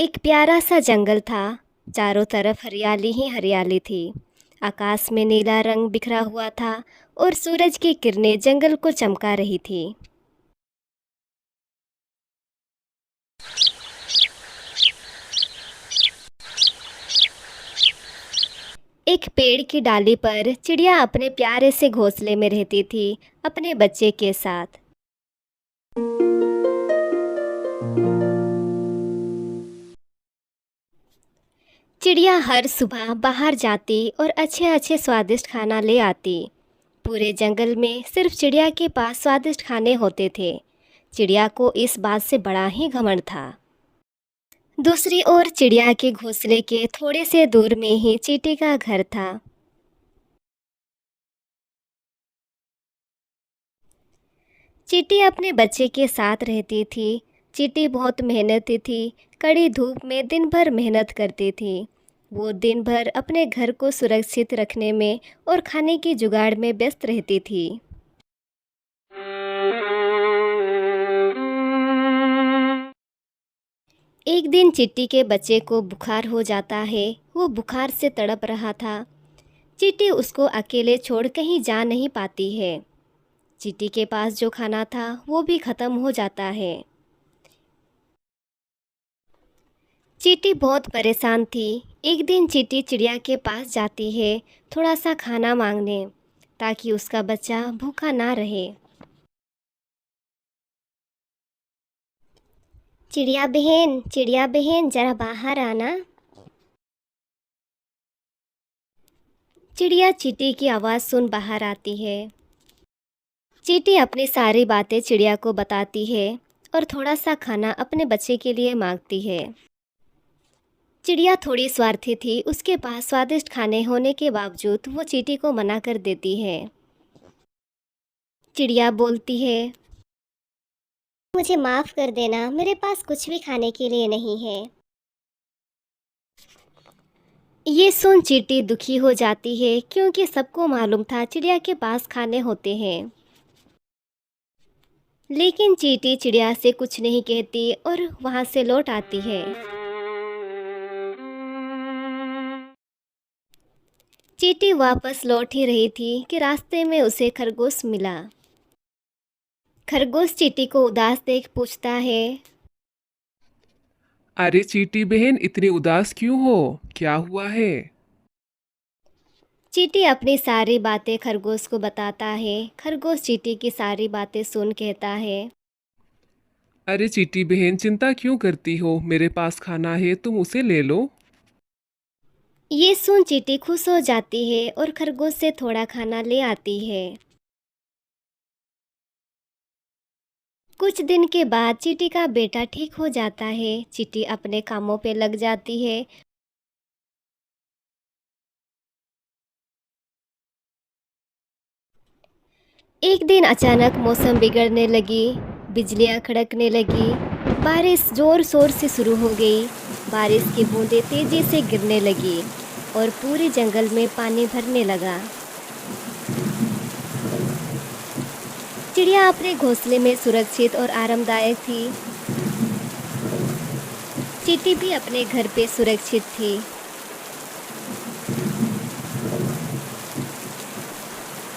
एक प्यारा सा जंगल था। चारों तरफ हरियाली ही हरियाली थी। आकाश में नीला रंग बिखरा हुआ था और सूरज की किरणें जंगल को चमका रही थी। एक पेड़ की डाली पर चिड़िया अपने प्यारे से घोंसले में रहती थी, अपने बच्चे के साथ। चिड़िया हर सुबह बाहर जाती और अच्छे अच्छे स्वादिष्ट खाना ले आती। पूरे जंगल में सिर्फ चिड़िया के पास स्वादिष्ट खाने होते थे। चिड़िया को इस बात से बड़ा ही घमंड था। दूसरी ओर चिड़िया के घोंसले के थोड़े से दूर में ही चींटी का घर था। चींटी अपने बच्चे के साथ रहती थी। चींटी बहुत मेहनती थी। कड़ी धूप में दिन भर मेहनत करती थी। वो दिन भर अपने घर को सुरक्षित रखने में और खाने की जुगाड़ में व्यस्त रहती थी। एक दिन चिट्टी के बच्चे को बुखार हो जाता है। वो बुखार से तड़प रहा था। चींटी उसको अकेले छोड़ कहीं जा नहीं पाती है। चींटी के पास जो खाना था वो भी खत्म हो जाता है। चींटी बहुत परेशान थी। एक दिन चींटी चिड़िया के पास जाती है थोड़ा सा खाना मांगने, ताकि उसका बच्चा भूखा ना रहे। चिड़िया बहन जरा बाहर आना। चिड़िया चींटी की आवाज़ सुन बाहर आती है। चींटी अपनी सारी बातें चिड़िया को बताती है और थोड़ा सा खाना अपने बच्चे के लिए मांगती है। चिड़िया थोड़ी स्वार्थी थी। उसके पास स्वादिष्ट खाने होने के बावजूद वो चींटी को मना कर देती है। चिड़िया बोलती है, मुझे माफ़ कर देना, मेरे पास कुछ भी खाने के लिए नहीं है। ये सुन चींटी दुखी हो जाती है, क्योंकि सबको मालूम था चिड़िया के पास खाने होते हैं। लेकिन चींटी चिड़िया से कुछ नहीं कहती और वहाँ से लौट आती है। चींटी वापस लौट ही रही थी कि रास्ते में उसे खरगोश मिला। खरगोश चींटी को उदास देख पूछता है, अरे चींटी बहन, इतनी उदास क्यों हो? क्या हुआ है? चींटी अपनी सारी बातें खरगोश को बताता है। खरगोश चींटी की सारी बातें सुन कहता है, अरे चींटी बहन, चिंता क्यों करती हो? मेरे पास खाना है, तुम उसे ले लो। ये सुन चींटी खुश हो जाती है और खरगोश से थोड़ा खाना ले आती है। कुछ दिन के बाद चींटी का बेटा ठीक हो जाता है। चींटी अपने कामों पे लग जाती है। एक दिन अचानक मौसम बिगड़ने लगी। बिजलियां कड़कने लगी। बारिश जोर शोर से शुरू हो गई। बारिश की बूंदें तेजी से गिरने लगी और पूरे जंगल में पानी भरने लगा। चिड़िया अपने घोंसले में सुरक्षित और आरामदायक थी। चींटी भी अपने घर पे सुरक्षित थी।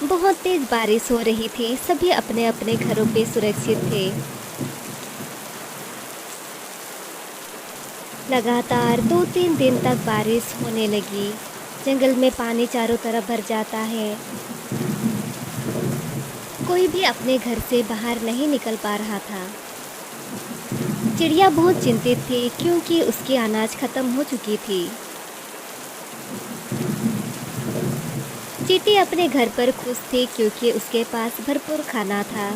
बहुत तेज बारिश हो रही थी। सभी अपने अपने घरों पे सुरक्षित थे। लगातार 2-3 दिन तक बारिश होने लगी। जंगल में पानी चारों तरफ भर जाता है। कोई भी अपने घर से बाहर नहीं निकल पा रहा था। चिड़िया बहुत चिंतित थी, क्योंकि उसकी अनाज खत्म हो चुकी थी। चींटी अपने घर पर खुश थी, क्योंकि उसके पास भरपूर खाना था।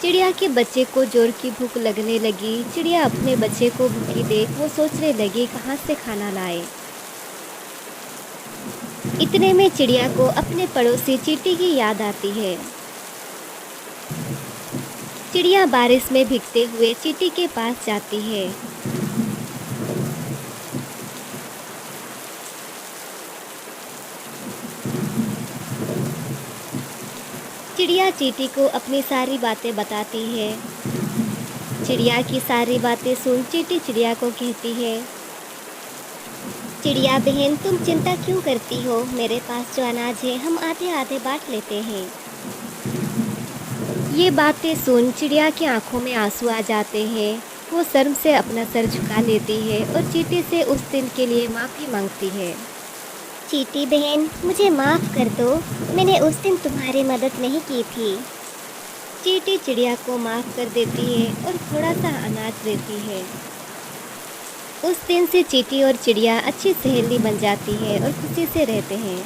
चिड़िया के बच्चे को जोर की भूख लगने लगी। चिड़िया अपने बच्चे को भूखी देख वो सोचने लगी कहाँ से खाना लाए। इतने में चिड़िया को अपने पड़ोसी चींटी की याद आती है। चिड़िया बारिश में भीगते हुए चींटी के पास जाती है। चिड़िया चींटी को अपनी सारी बातें बताती है। चिड़िया की सारी बातें सुन चींटी चिड़िया को कहती है, चिड़िया बहन तुम चिंता क्यों करती हो? मेरे पास जो अनाज है हम आधे आधे बांट लेते हैं। ये बातें सुन चिड़िया की आंखों में आंसू आ जाते हैं। वो शर्म से अपना सर झुका लेती है और चींटी से उस दिन के लिए माफ़ी मांगती है। चींटी बहन मुझे माफ़ कर दो, मैंने उस दिन तुम्हारी मदद नहीं की थी। चींटी चिड़िया को माफ़ कर देती है और थोड़ा सा अनाज देती है। उस दिन से चींटी और चिड़िया अच्छी सहेली बन जाती है और खुशी से रहते हैं।